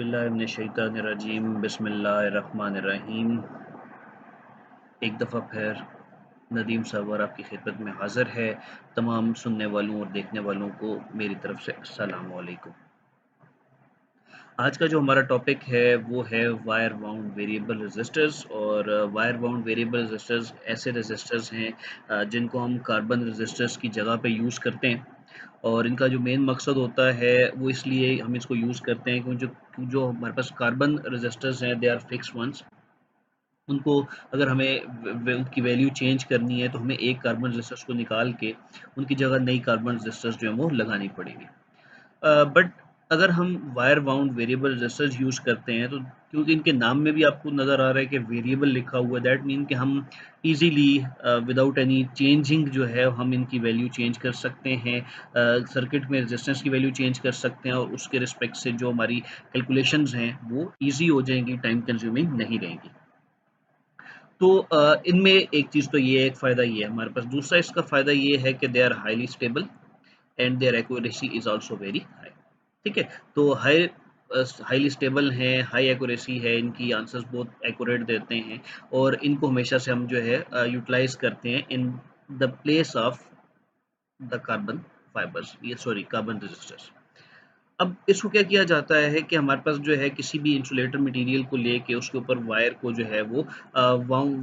औज़ुबिल्लाहिमिनश्शैतानिर्रजीम बिस्मिल्लाहिर्रहमानिर्रहीम। एक दफ़ा फिर नदीम सरवर आपकी खिदमत में हाज़िर है। तमाम सुनने वालों और देखने वालों को मेरी तरफ़ से अस्सलामु अलैकुम। आज का जो हमारा टॉपिक है वो है वायर बाउंड वेरिएबल रेसिस्टर्स। और वायर बाउंड वेरिएबल रेसिस्टर्स ऐसे रेसिस्टर्स हैं जिनको हम कार्बन रेसिस्टर्स की जगह पे यूज़ करते हैं। और इनका जो मेन मकसद होता है वो इसलिए हम इसको यूज़ करते हैं क्योंकि जो जो हमारे पास कार्बन रेसिस्टर्स हैं दे आर फिक्स्ड वंस। उनको अगर हमें उनकी वैल्यू चेंज करनी है तो हमें एक कार्बन रेसिस्टर्स को निकाल के उनकी जगह नई कार्बन रेसिस्टर्स जो है वो लगानी पड़ेगी। बट अगर हम wire bound variable resistors use करते हैं तो क्योंकि इनके नाम में भी आपको नज़र आ रहा है कि वेरिएबल लिखा हुआ है, दैट मीन कि हम इजीली विदाउट एनी चेंजिंग जो है हम इनकी वैल्यू चेंज कर सकते हैं। सर्किट में रेजिस्टेंस की वैल्यू चेंज कर सकते हैं और उसके रिस्पेक्ट से जो हमारी कैलकुलेशंस हैं वो ईजी हो जाएंगी, टाइम कंज्यूमिंग नहीं रहेंगी। तो इनमें एक चीज़ तो ये है, एक फ़ायदा ये है हमारे पास। दूसरा इसका फ़ायदा ये है कि they are highly stable and their accuracy is also very high. ठीक है? तो हाईली स्टेबल हैं, हाई एक्यूरेसी है, इनकी आंसर्स बहुत एक्यूरेट देते हैं और इनको हमेशा से हम जो है यूटिलाइज़ करते हैं in the place of the carbon fibres, ये सॉरी कार्बन रेसिस्टर्स। अब इसको क्या किया जाता है कि हमारे पास जो है किसी भी इंसुलेटर मटेरियल को लेके उसके ऊपर वायर को जो है वो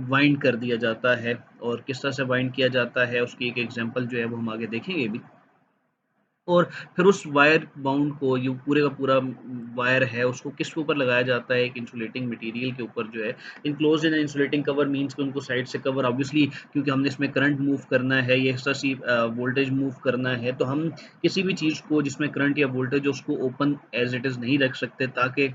वाइंड कर दिया जाता है। और किस तरह से वाइंड किया जाता है उसकी एक एग्जांपल जो है वो हम आगे देखेंगे भी। और फिर उस वायर बाउंड को ये पूरे का पूरा वायर है उसको किसके ऊपर लगाया जाता है, एक इंसुलेटिंग मटेरियल के ऊपर जो है इनक्लोज्ड इन इंसुलेटिंग कवर। मींस कि उनको साइड से कवर, ऑब्वियसली क्योंकि हमने इसमें करंट मूव करना है, ये एक्स्ट्रा सी वोल्टेज मूव करना है, तो हम किसी भी चीज़ को जिसमें करंट या वोल्टेज उसको ओपन एज इट इज़ नहीं रख सकते ताकि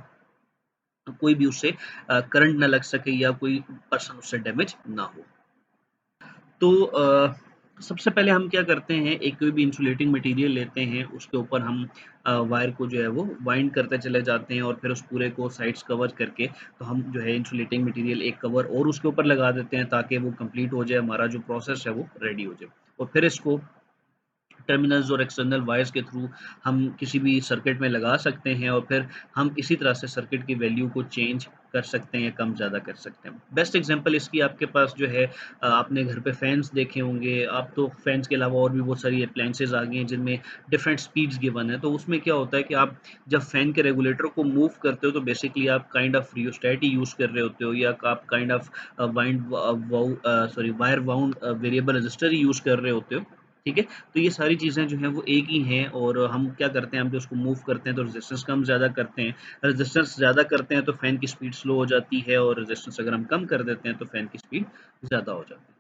कोई भी उससे करंट ना लग सके या कोई पर्सन उससे डैमेज ना हो। तो सबसे पहले हम क्या करते हैं, एक कोई भी इंसुलेटिंग मटेरियल लेते हैं, उसके ऊपर हम वायर को जो है वो वाइंड करते चले जाते हैं और फिर उस पूरे को साइड्स कवर करके तो हम जो है इंसुलेटिंग मटेरियल एक कवर और उसके ऊपर लगा देते हैं ताकि वो कंप्लीट हो जाए, हमारा जो प्रोसेस है वो रेडी हो जाए। और फिर इसको टर्मिनल्स और एक्सटर्नल वायर्स के थ्रू हम किसी भी सर्किट में लगा सकते हैं और फिर हम इसी तरह से सर्किट की वैल्यू को चेंज कर सकते हैं, कम ज़्यादा कर सकते हैं। बेस्ट एग्जांपल इसकी आपके पास जो है आपने घर पे फैन्स देखे होंगे। आप तो फैन्स के अलावा और भी बहुत सारी अप्लायंसेस आ गई हैं जिनमें डिफरेंट स्पीड्स गिवन है। तो उसमें क्या होता है कि आप जब फैन के रेगुलेटर को मूव करते हो तो बेसिकली आप kind of rheostat he use कर रहे होते हो या आप kind of wire bound variable resistor he use कर रहे होते हो। ठीक है? तो ये सारी चीज़ें जो हैं वो एक ही हैं और हम क्या करते हैं, हम जो उसको मूव करते हैं तो रेजिस्टेंस कम ज़्यादा करते हैं। रेजिस्टेंस ज़्यादा करते हैं तो फ़ैन की स्पीड स्लो हो जाती है और रेजिस्टेंस अगर हम कम कर देते हैं तो फ़ैन की स्पीड ज़्यादा हो जाती है।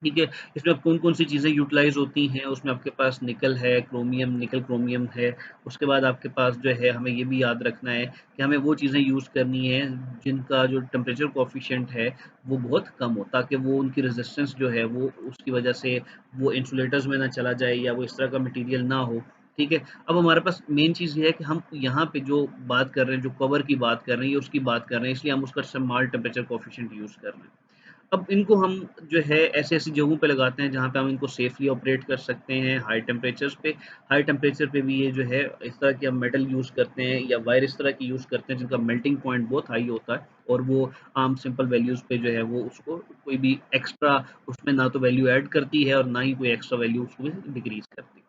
ठीक है? इसमें अब कौन-कौन सी चीज़ें यूटिलाइज़ होती हैं, उसमें आपके पास निकल है, क्रोमियम, निकल क्रोमियम है। उसके बाद आपके पास जो है हमें ये भी याद रखना है कि हमें वो चीज़ें यूज़ करनी है जिनका जो टेम्परेचर कोएफ़िशिएंट है वो बहुत कम हो ताकि वो उनकी रेजिस्टेंस जो है वो उसकी वजह से वो इंसुलेटर्स में ना चला जाए या वो इस तरह का मटेरियल ना हो। ठीक है? अब हमारे पास मेन चीज़ ये है कि हम यहाँ पे जो बात कर रहे हैं, जो कवर की बात कर रहे हैं या उसकी बात कर रहे हैं, इसलिए हम उसका स्मॉल टेम्परेचर कोएफ़िशिएंट यूज़ कर रहे हैं। अब इनको हम जो है ऐसी-ऐसी जगहों पे लगाते हैं जहाँ पे हम इनको सेफ़ली ऑपरेट कर सकते हैं, हाई टेम्परेचर्स पे। हाई टेम्परेचर पे भी ये जो है इस तरह की हम मेटल यूज़ करते हैं या वायर इस तरह की यूज़ करते हैं जिनका मेल्टिंग पॉइंट बहुत हाई होता है और वो आम सिंपल वैल्यूज़ पे जो है वो उसको कोई भी एक्स्ट्रा उसमें ना तो वैल्यू ऐड करती है और ना ही कोई एक्स्ट्रा वैल्यू उसमें डिक्रीज़ करती है।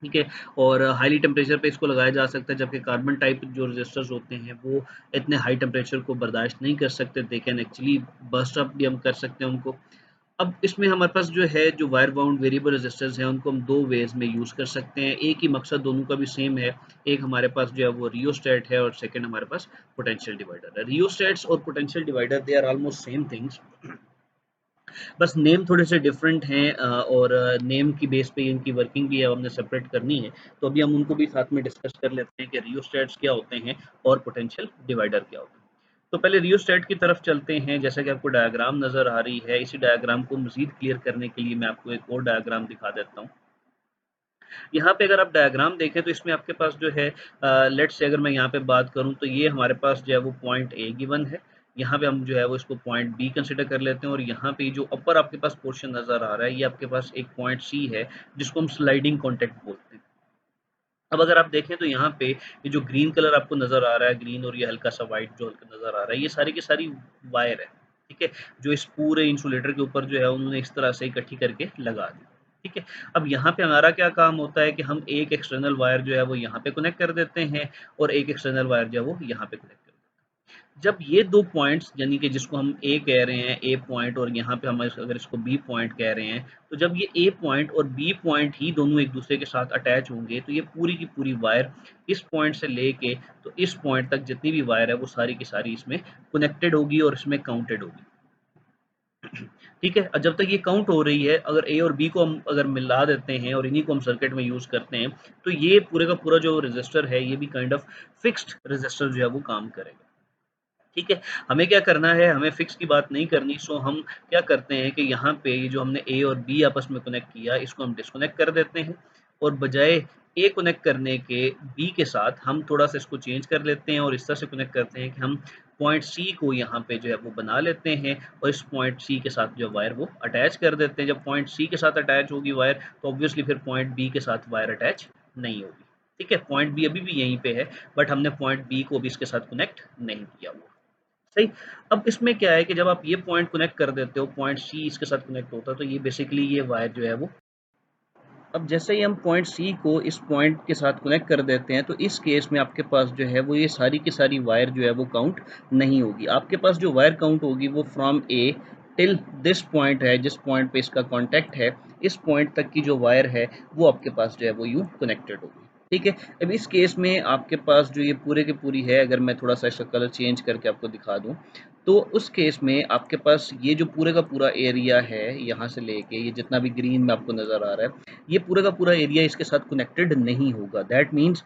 ठीक है? और हाईली टेम्परेचर पे इसको लगाया जा सकता है जबकि कार्बन टाइप जो रेज़िस्टर्स होते हैं वो इतने हाई टेम्परेचर को बर्दाश्त नहीं कर सकते। They can actually burst up भी हम कर सकते हैं उनको। अब इसमें हमारे पास जो है जो वायर बाउंड वेरिएबल रेज़िस्टर्स हैं उनको हम 2 वेज़ में यूज़ कर सकते हैं। एक ही मकसद दोनों का भी सेम है। एक हमारे पास जो है वो रियोस्टेट है और सेकंड हमारे पास पोटेंशियल डिवाइडर है। रियोस्टेट्स और potential divider they are almost same things. बस नेम थोड़े से डिफरेंट हैं और नेम की बेस पे इनकी वर्किंग भी है, हमने सेपरेट करनी है। तो अभी हम उनको भी साथ में डिस्कस कर लेते हैं कि रियोस्टेट्स क्या होते हैं और पोटेंशियल डिवाइडर क्या होते हैं। तो पहले रियोस्टेट की तरफ चलते हैं। जैसा कि आपको डायग्राम नज़र आ रही है, इसी डायग्राम को मज़ीद क्लियर करने के लिए मैं आपको एक और डायग्राम दिखा देता हूँ। यहाँ पे अगर आप डायग्राम देखें तो इसमें आपके पास जो है लेट्स से अगर मैं यहाँ पे बात करूँ तो ये हमारे पास जो है वो पॉइंट ए गिवन है। यहाँ पे हम जो है वो इसको पॉइंट बी कंसीडर कर लेते हैं और यहाँ पे जो अपर आपके पास पोर्शन नज़र आ रहा है ये आपके पास एक पॉइंट सी है जिसको हम स्लाइडिंग कॉन्टैक्ट बोलते हैं। अब अगर आप देखें तो यहाँ पे ये जो ग्रीन कलर आपको नज़र आ रहा है, ग्रीन और ये हल्का सा व्हाइट जो हल्का नज़र आ रहा है, ये सारी की सारी वायर है, ठीक है? जो इस पूरे इंसुलेटर के ऊपर जो है उन्होंने इस तरह से इकट्ठी करके लगा दी, ठीक है? अब यहाँ पे हमारा क्या काम होता है कि हम एक एक्सटर्नल वायर जो है वो यहाँ पे कनेक्ट कर देते हैं और एक एक्सटर्नल वायर जो है वो यहाँ पे कनेक्ट कर देते हैं। जब ये 2 पॉइंट्स यानी कि जिसको हम ए कह रहे हैं, ए पॉइंट और यहाँ पे हम अगर इसको बी पॉइंट कह रहे हैं, तो जब ये ए पॉइंट और बी पॉइंट ही दोनों एक दूसरे के साथ अटैच होंगे, तो ये पूरी की पूरी वायर इस पॉइंट से लेके तो इस पॉइंट तक जितनी भी वायर है वो सारी की सारी इसमें कनेक्टेड होगी और इसमें काउंटेड होगी। ठीक है, जब तक ये काउंट हो रही है, अगर ए और बी को हम अगर मिला देते हैं और इन्हीं को हम सर्किट में यूज़ करते हैं, तो ये पूरे का पूरा जो रजिस्टर है, ये भी काइंड ऑफ फिक्स्ड रजिस्टर जो है वो काम करेगा। ठीक है, हमें क्या करना है, हमें फ़िक्स की बात नहीं करनी, सो हम क्या करते हैं कि यहाँ पे ये जो हमने ए और बी आपस में कनेक्ट किया, इसको हम डिस्कनेक्ट कर देते हैं और बजाय ए कनेक्ट करने के बी के साथ हम थोड़ा-सा इसको चेंज कर लेते हैं और इस तरह से कनेक्ट करते हैं कि हम पॉइंट सी को यहाँ पे जो है वो बना लेते हैं और इस पॉइंट सी के साथ जो वायर वो अटैच कर देते हैं। जब पॉइंट सी के साथ अटैच होगी वायर, तो ऑब्वियसली फिर पॉइंट बी के साथ वायर अटैच नहीं होगी। ठीक है, पॉइंट बी अभी भी यहीं पे है, बट हमने पॉइंट बी को भी इसके साथ कनेक्ट नहीं किया हुआ। सही। अब इसमें क्या है कि जब आप ये पॉइंट कनेक्ट कर देते हो, पॉइंट सी इसके साथ कनेक्ट होता है, तो ये बेसिकली ये वायर जो है वो अब जैसे ही हम पॉइंट सी को इस पॉइंट के साथ कनेक्ट कर देते हैं, तो इस केस में आपके पास जो है वो ये सारी की सारी वायर जो है वो काउंट नहीं होगी। आपके पास जो वायर काउंट होगी वो from A till this point है, जिस पॉइंट पे इसका कॉन्टैक्ट है, इस पॉइंट तक की जो वायर है वो आपके पास जो है वो यूँ कनेक्टेड होगी। ठीक है, अब इस केस में आपके पास जो ये पूरे की पूरी है, अगर मैं थोड़ा-सा इसका कलर चेंज करके आपको दिखा दूँ, तो उस केस में आपके पास ये जो पूरे का पूरा एरिया है, यहाँ से लेके ये जितना भी ग्रीन में आपको नज़र आ रहा है, ये पूरा का पूरा एरिया इसके साथ कनेक्टेड नहीं होगा। दैट मीन्स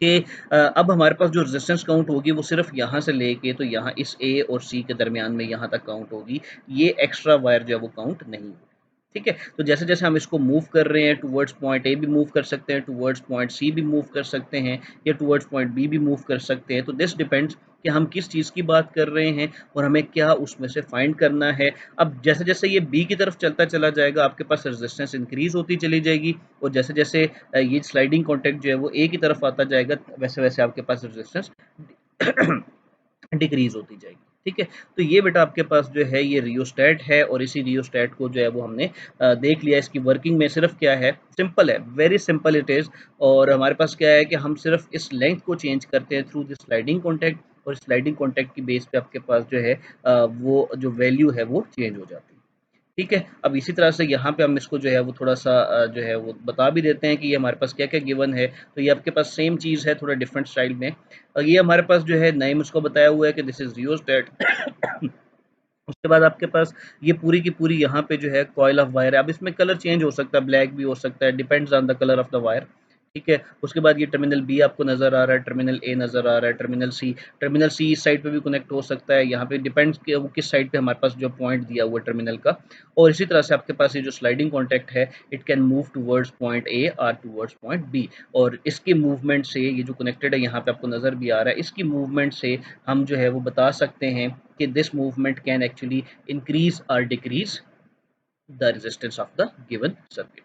कि अब हमारे पास जो रेजिस्टेंस काउंट होगी वो सिर्फ यहाँ से लेके तो यहाँ इस ए और सी के दरमियान में यहाँ तक काउंट होगी। ये एक्स्ट्रा वायर जो है वो काउंट नहीं होगी। ठीक है? तो जैसे-जैसे हम इसको मूव कर रहे हैं टुवर्ड्स पॉइंट ए भी मूव कर सकते हैं, टुवर्ड्स पॉइंट सी भी मूव कर सकते हैं या टुवर्ड्स पॉइंट बी भी मूव कर सकते हैं। तो दिस डिपेंड्स कि हम किस चीज़ की बात कर रहे हैं और हमें क्या उसमें से फाइंड करना है। अब जैसे-जैसे ये बी की तरफ चलता चला जाएगा, आपके पास रेजिस्टेंस इंक्रीज़ होती चली जाएगी और जैसे-जैसे ये स्लाइडिंग कॉन्टैक्ट जो है वो ए की तरफ आता जाएगा, वैसे-वैसे आपके पास रेजिस्टेंस डिक्रीज़ होती जाएगी। ठीक है? तो ये बेटा आपके पास जो है ये रियोस्टैट है और इसी रियोस्टैट को जो है वो हमने देख लिया। इसकी वर्किंग में सिर्फ़ क्या है, सिंपल है, वेरी सिंपल इट इज़। और हमारे पास क्या है कि हम सिर्फ़ इस लेंथ को चेंज करते हैं थ्रू दिस स्लाइडिंग कॉन्टैक्ट और स्लाइडिंग कॉन्टैक्ट की बेस पे आपके पास जो है वो जो वैल्यू है वो चेंज हो जाती है। ठीक है, अब इसी तरह से यहाँ पे हम इसको जो है वो थोड़ा-सा जो है वो बता भी देते हैं कि ये हमारे पास क्या-क्या गिवन है। तो ये आपके पास सेम चीज़ है थोड़ा डिफरेंट स्टाइल में। ये हमारे पास जो है नेम उसको बताया हुआ है कि दिस इज़ रियोस्टैट। उसके बाद आपके पास ये पूरी की पूरी यहाँ पे जो है कॉइल ऑफ वायर है। अब इसमें कलर चेंज हो सकता है, ब्लैक भी हो सकता है, depends on the colour of the wire. ठीक है? उसके बाद ये टर्मिनल बी आपको नज़र आ रहा है, टर्मिनल ए नज़र आ रहा है, टर्मिनल सी इस साइड पे भी कनेक्ट हो सकता है। यहाँ पे डिपेंड्स कि वो किस साइड पे हमारे पास जो पॉइंट दिया हुआ है टर्मिनल का। और इसी तरह से आपके पास ये जो स्लाइडिंग कॉन्टैक्ट है, it can move towards point A और टुवर्ड्स पॉइंट बी। और इसके मूवमेंट से ये जो कनेक्टेड है यहाँ पे आपको नज़र भी आ रहा है, इसकी मूवमेंट से हम जो है वो बता सकते हैं कि this movement can actually increase और decrease the resistance of the given circuit.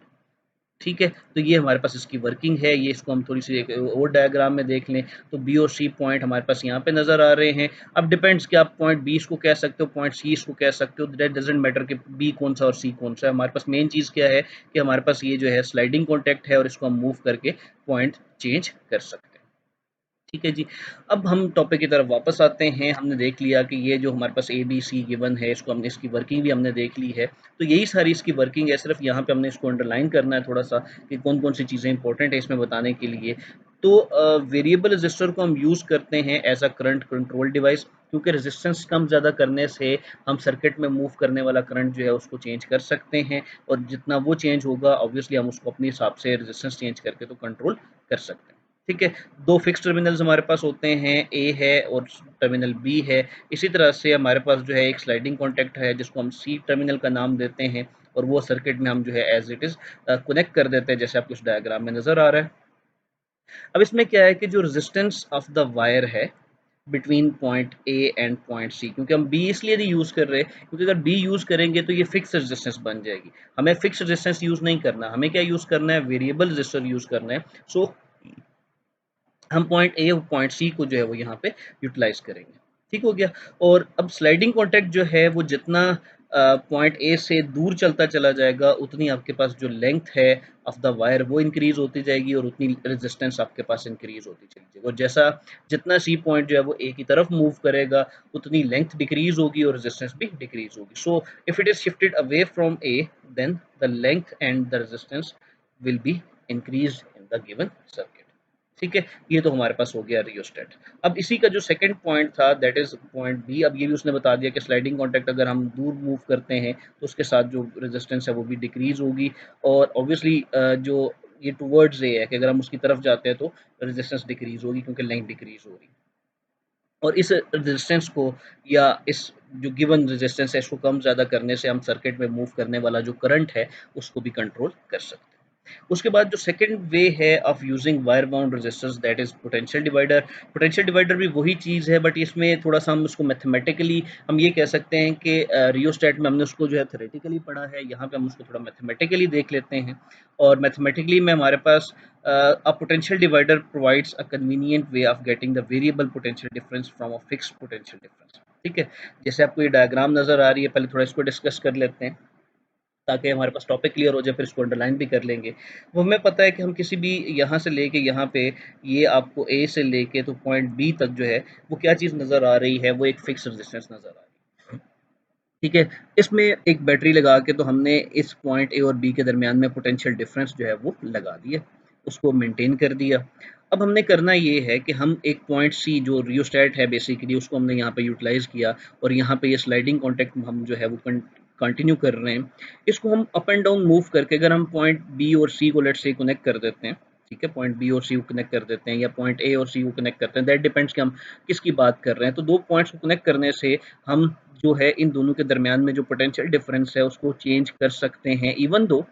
ठीक है, तो ये हमारे पास इसकी वर्किंग है। ये इसको हम थोड़ी सी एक और डायग्राम में देख लें, तो बी और सी पॉइंट हमारे पास यहाँ पे नज़र आ रहे हैं। अब डिपेंड्स कि आप पॉइंट बी इसको कह सकते हो, पॉइंट सी इसको कह सकते हो, दैट डजंट मैटर कि बी कौन सा और सी कौन सा है। हमारे पास मेन चीज़ क्या है कि हमारे पास ये जो है स्लाइडिंग कॉन्टैक्ट है और इसको हम मूव करके पॉइंट चेंज कर सकते हैं। ठीक है जी। अब हम टॉपिक की तरफ वापस आते हैं। हमने देख लिया कि ये जो हमारे पास एबीसी गिवन है, इसको हमने इसकी वर्किंग भी हमने देख ली है। तो यही सारी इसकी वर्किंग है, सिर्फ़ यहाँ पे हमने इसको अंडरलाइन करना है थोड़ा-सा कि कौन-कौन सी चीज़ें इंपॉर्टेंट है इसमें बताने के लिए। तो वेरिएबल रेज़िस्टर को हम यूज़ करते हैं as a current control device, क्योंकि रेज़िस्टेंस कम ज़्यादा करने से हम सर्किट में मूव करने वाला करंट जो है उसको चेंज कर सकते हैं और जितना वो चेंज होगा ऑब्वियसली हम उसको अपने हिसाब से रेज़िस्टेंस चेंज करके तो कंट्रोल कर सकते हैं। ठीक है? 2 फिक्स टर्मिनल्स हमारे पास होते हैं, ए है और टर्मिनल बी है। इसी तरह से हमारे पास जो है एक स्लाइडिंग कॉन्टैक्ट है जिसको हम सी टर्मिनल का नाम देते हैं और वो सर्किट में हम जो है एज़ इट इज़ कनेक्ट कर देते हैं, जैसे आपको इस डायग्राम में नज़र आ रहा है। अब इसमें क्या है कि जो रेजिस्टेंस ऑफ द वायर है between point A and point C, क्योंकि हम बी इसलिए नहीं यूज़ कर रहे क्योंकि अगर बी यूज़ करेंगे तो ये फिक्स रेजिस्टेंस बन जाएगी। हमें फिक्स रेजिस्टेंस यूज़ नहीं करना, हमें क्या यूज़ करना है, वेरिएबल रेजिस्टर यूज़ करना है। सो हम पॉइंट ए और पॉइंट सी को जो है वो यहाँ पे यूटिलाइज करेंगे। ठीक हो गया। और अब स्लाइडिंग कॉन्टैक्ट जो है वो जितना पॉइंट ए से दूर चलता चला जाएगा उतनी आपके पास जो लेंथ है ऑफ द वायर वो इंक्रीज होती जाएगी और उतनी रेजिस्टेंस आपके पास इंक्रीज होती चली जाएगी। और जैसा जितना सी पॉइंट जो है वो ए की तरफ मूव करेगा उतनी लेंथ डिक्रीज होगी और रेजिस्टेंस भी डिक्रीज होगी। So if it is shifted away from A then the length and the resistance will be increase in the given circuit. ठीक है, ये तो हमारे पास हो गया रियोस्टेट। अब इसी का जो सेकंड पॉइंट था दैट इज पॉइंट बी। अब ये भी उसने बता दिया कि स्लाइडिंग कॉन्टैक्ट अगर हम दूर मूव करते हैं तो उसके साथ जो रेजिस्टेंस है वो भी डिक्रीज होगी। और ऑब्वियसली जो ये टूवर्ड्स ए है कि अगर हम उसकी तरफ जाते हैं तो रेजिस्टेंस डिक्रीज होगी क्योंकि लेंथ डिक्रीज हो रही है। और इस रेजिस्टेंस को या इस जो गिवन रेजिस्टेंस है इसको कम ज़्यादा करने से हम सर्किट में मूव करने वाला जो करंट है उसको भी कंट्रोल कर सकते हैं। उसके बाद जो सेकंड वे है of using wire bound resistance that is potential divider. Potential divider भी वही चीज़ है बट इसमें थोड़ा सा हम उसको मैथमेटिकली हम ये कह सकते हैं कि रियोस्टेट में हमने उसको जो है थ्योरेटिकली पढ़ा है, यहाँ पे हम उसको थोड़ा मैथमेटिकली देख लेते हैं। और मैथमेटिकली में हमारे पास a potential divider provides a convenient way of getting the variable potential difference from a fixed potential difference। ठीक है, जैसे आपको ये डायग्राम नजर आ रही है, पहले थोड़ा इसको डिस्कस कर लेते हैं ताकि हमारे पास टॉपिक क्लियर हो जाए, फिर इसको अंडरलाइन भी कर लेंगे। वो हमें पता है कि हम किसी भी यहाँ से लेके यहाँ पे ये आपको ए से लेके तो पॉइंट बी तक जो है वो क्या चीज़ नज़र आ रही है, वो एक फिक्स रेजिस्टेंस नज़र आ रही है। ठीक है, इसमें एक बैटरी लगा के तो हमने इस पॉइंट ए और बी के दरमियान में पोटेंशियल डिफरेंस जो है वो लगा दिया, उसको मेंटेन कर दिया। अब हमने करना ये है कि हम एक पॉइंट सी जो रियोस्टेट है बेसिकली उसको हमने यहाँ पे यूटिलाइज किया और यहाँ पे ये स्लाइडिंग कॉन्टैक्ट हम जो है वो कंटिन्यू कर रहे हैं। इसको हम अप एंड डाउन मूव करके अगर हम पॉइंट बी और सी को लेट से कनेक्ट कर देते हैं, ठीक है, पॉइंट बी और सी को कनेक्ट कर देते हैं या पॉइंट ए और सी को कनेक्ट करते हैं, दैट डिपेंड्स कि हम किसकी बात कर रहे हैं। तो दो पॉइंट्स को कनेक्ट करने से हम जो है इन दोनों के दरमियान में जो पोटेंशियल डिफरेंस है उसको चेंज कर सकते हैं। इवन दो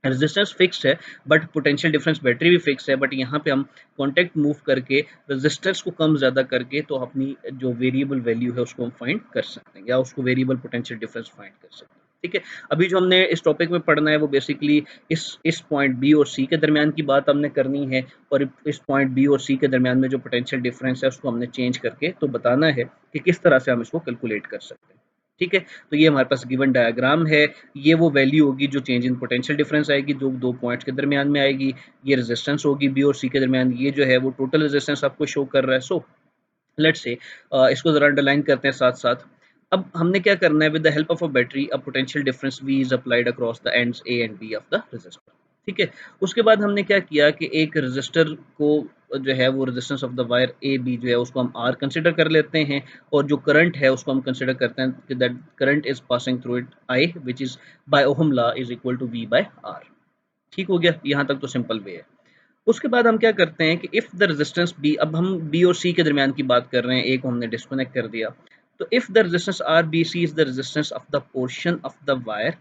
रेजिस्टेंस फिक्स्ड है बट पोटेंशियल डिफरेंस बैटरी भी फिक्स है, बट यहाँ पे हम कॉन्टैक्ट मूव करके रेजिस्टेंस को कम ज़्यादा करके तो अपनी जो वेरिएबल वैल्यू है उसको हम फाइंड कर सकते हैं या उसको वेरिएबल पोटेंशियल डिफरेंस फाइंड कर सकते हैं। ठीक है, अभी जो हमने इस टॉपिक में पढ़ना है वो बेसिकली इस पॉइंट बी और सी के दरमियान की बात हमने करनी है और इस पॉइंट बी और सी के दरमियान में जो पोटेंशियल डिफरेंस है उसको हमने चेंज करके तो बताना है कि किस तरह से हम इसको कैलकुलेट कर सकते हैं। ठीक है, तो ये हमारे पास गिवन डायग्राम है। ये वो वैल्यू होगी जो चेंज इन पोटेंशियल डिफरेंस आएगी जो दो पॉइंट्स के दरमियान में आएगी। ये रेजिस्टेंस होगी बी और सी के दरमियान, ये जो है वो टोटल रेजिस्टेंस आपको शो कर रहा है। सो लेट्स से इसको जरा अंडरलाइन करते हैं साथ साथ। अब हमने क्या करना है, with the help of a battery a potential difference V is applied across the ends A and B of the resistor. ठीक है, उसके बाद हमने क्या किया कि एक रेजिस्टर को जो है वो resistance of the wire A B जो है उसको हम आर कंसिडर कर लेते हैं और जो करंट है उसको हम कंसिडर करते हैं कि that current is passing through it I which is by Ohm law is equal to V by R. ठीक हो गया, यहाँ तक तो सिंपल वे है। उसके बाद हम क्या करते हैं कि इफ द रेजिस्टेंस बी, अब हम बी और सी के दरमियान की बात कर रहे हैं, ए को हमने डिस्कनेक्ट कर दिया। तो if the resistance R B C is the resistance of the portion of the wire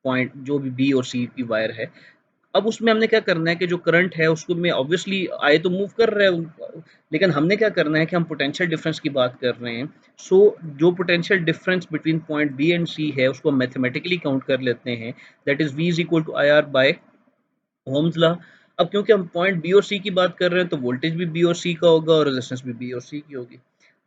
point जो भी बी और सी की वायर है, अब उसमें हमने क्या करना है कि जो करंट है उसको में ऑब्वियसली आई तो मूव कर रहा है, लेकिन हमने क्या करना है कि हम पोटेंशियल डिफरेंस की बात कर रहे हैं। सो जो potential difference between point B and C है उसको हम मैथमेटिकली काउंट कर लेते हैं, that is V is equal to I R by Ohm's law. अब क्योंकि हम पॉइंट बी और सी की बात कर रहे हैं तो वोल्टेज भी बी और सी का होगा और रेजिस्टेंस भी बी और सी की होगी।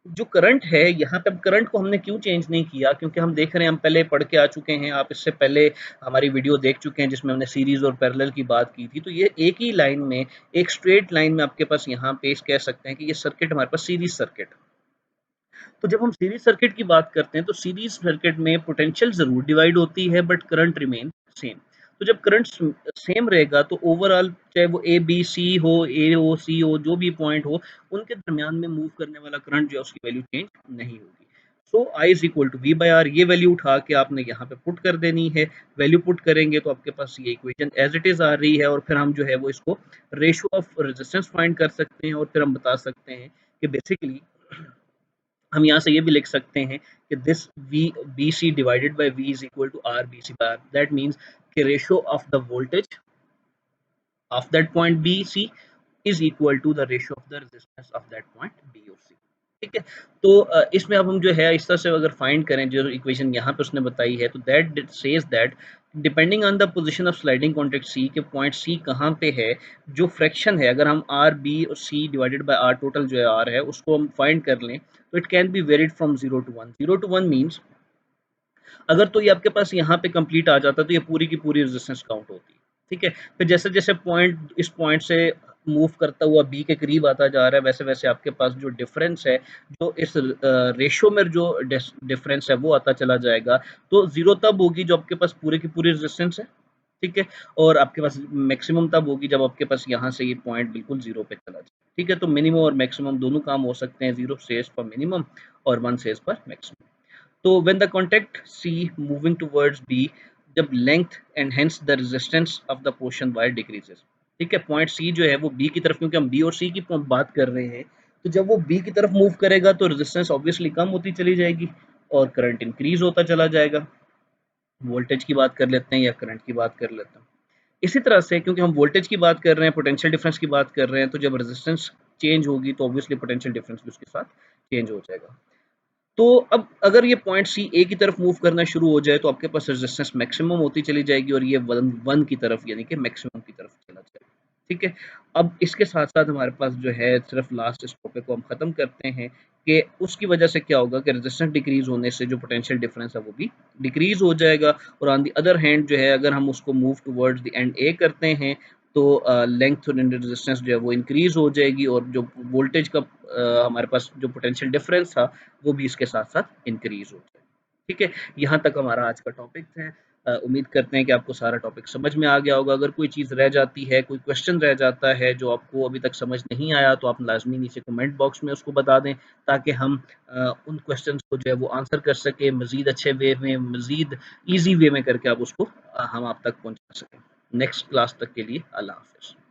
जो करंट है यहाँ पे, अब करंट को हमने क्यों चेंज नहीं किया, क्योंकि हम देख रहे हैं, हम पहले पढ़ के आ चुके हैं, आप इससे पहले हमारी वीडियो देख चुके हैं जिसमें हमने सीरीज और पैरेलल की बात की थी। तो ये एक ही लाइन में, एक स्ट्रेट लाइन में आपके पास यहाँ पे कह सकते हैं कि ये सर्किट हमारे पास सीरीज सर्किट। तो जब हम सीरीज सर्किट की बात करते हैं तो सीरीज सर्किट में पोटेंशियल जरूर डिवाइड होती है बट करंट रिमेन सेम। तो जब करंट सेम रहेगा तो ओवरऑल चाहे वो ए बी सी हो, ए हो, सी हो, जो भी पॉइंट हो, उनके दरमियान में मूव करने वाला करंट जो है उसकी वैल्यू चेंज नहीं होगी। So I is equal to V by R, ये वैल्यू उठा के आपने यहाँ पे पुट कर देनी है। वैल्यू पुट करेंगे तो आपके पास ये इक्वेशन एज इट इज आ रही है और फिर हम जो है वो इसको रेशियो ऑफ रेजिस्टेंस फाइंड कर सकते हैं और फिर हम बता सकते हैं कि बेसिकली हम यहाँ से ये भी लिख सकते हैं कि this V B C divided by V is equal to R B C by R, that means कि ratio of the voltage of that point B C is equal to the ratio of the resistance of that point B or C। ठीक है? तो इसमें अब हम जो है इस तरह से अगर फाइंड करें जो इक्वेशन यहाँ पे उसने बताई है, तो that says that depending on the position of sliding contact C, के पॉइंट सी कहाँ पे है, जो फ्रैक्शन है अगर हम आर बी और C divided by R total जो है आर है उसको हम फाइंड कर लें, तो it can be varied from 0 to 1। 0 to 1 means अगर तो ये आपके पास यहाँ पे कंप्लीट आ जाता तो ये पूरी की पूरी रेजिस्टेंस काउंट होती। ठीक है? फिर जैसे-जैसे पॉइंट इस पॉइंट से मूव करता हुआ बी के करीब आता जा रहा है, वैसे-वैसे आपके पास जो डिफरेंस है, जो इस रेशियो में जो डिफरेंस है वो आता चला जाएगा। तो 0 तब होगी जब आपके पास पूरे की पूरी रेजिस्टेंस है। ठीक है? और आपके पास मैक्सिमम तब होगी जब आपके पास यहाँ से ये पॉइंट बिल्कुल 0 पे चला जाए। ठीक है? तो मिनिमम और मैक्सिमम दोनों काम हो सकते हैं, 0 सेज फॉर मिनिमम और 1 सेज फॉर मैक्सिमम। तो when the contact C moving towards B, जब length and hence the resistance of the portion wire decreases. ठीक है? पॉइंट सी जो है वो बी की तरफ, क्योंकि हम बी और सी की बात कर रहे हैं, तो जब वो बी की तरफ मूव करेगा तो रेजिस्टेंस ऑब्वियसली कम होती चली जाएगी और करंट इंक्रीज होता चला जाएगा। वोल्टेज की बात कर लेते हैं या करंट की बात कर लेते हैं। इसी तरह से क्योंकि हम वोल्टेज की बात कर रहे हैं, पोटेंशियल डिफरेंस की बात कर रहे हैं, तो जब रेजिस्टेंस चेंज होगी तो ऑब्वियसली पोटेंशियल डिफरेंस भी उसके साथ चेंज हो जाएगा। तो अब अगर ये पॉइंट सी ए की तरफ मूव करना शुरू हो जाए तो आपके पास रेजिस्टेंस मैक्सिमम होती चली जाएगी और ये वन वन की तरफ यानी कि मैक्सिमम की तरफ चला जाएगा। ठीक है? अब इसके साथ-साथ हमारे पास जो है सिर्फ लास्ट इस टॉपिक को हम खत्म करते हैं कि उसकी वजह से क्या होगा कि रेजिस्टेंस डिक्रीज़ होने से जो पोटेंशियल डिफरेंस है वो भी डिक्रीज़ हो जाएगा और ऑन द अदर हैंड जो है अगर हम उसको मूव टुवर्ड्स द एंड ए करते हैं तो लेंथ और रेजिस्टेंस जो है वो इंक्रीज़ हो जाएगी और जो वोल्टेज का हमारे पास जो पोटेंशियल डिफरेंस था वो भी इसके साथ-साथ इंक्रीज़ हो जाए। ठीक है? यहाँ तक हमारा आज का टॉपिक है। उम्मीद करते हैं कि आपको सारा टॉपिक समझ में आ गया होगा। अगर कोई चीज़ रह जाती है, कोई क्वेश्चन रह जाता है जो आपको अभी तक समझ नहीं आया तो आप लाज़मी नीचे कमेंट बॉक्स में उसको बता दें ताकि हम उन क्वेश्चन्स को जो है वो आंसर कर सकें मज़ीद अच्छे वे में, मज़ीद ईज़ी वे में करके आप उसको हम आप तक पहुँचा सकें। नेक्स्ट क्लास तक के लिए अल्लाह हाफ़िज़।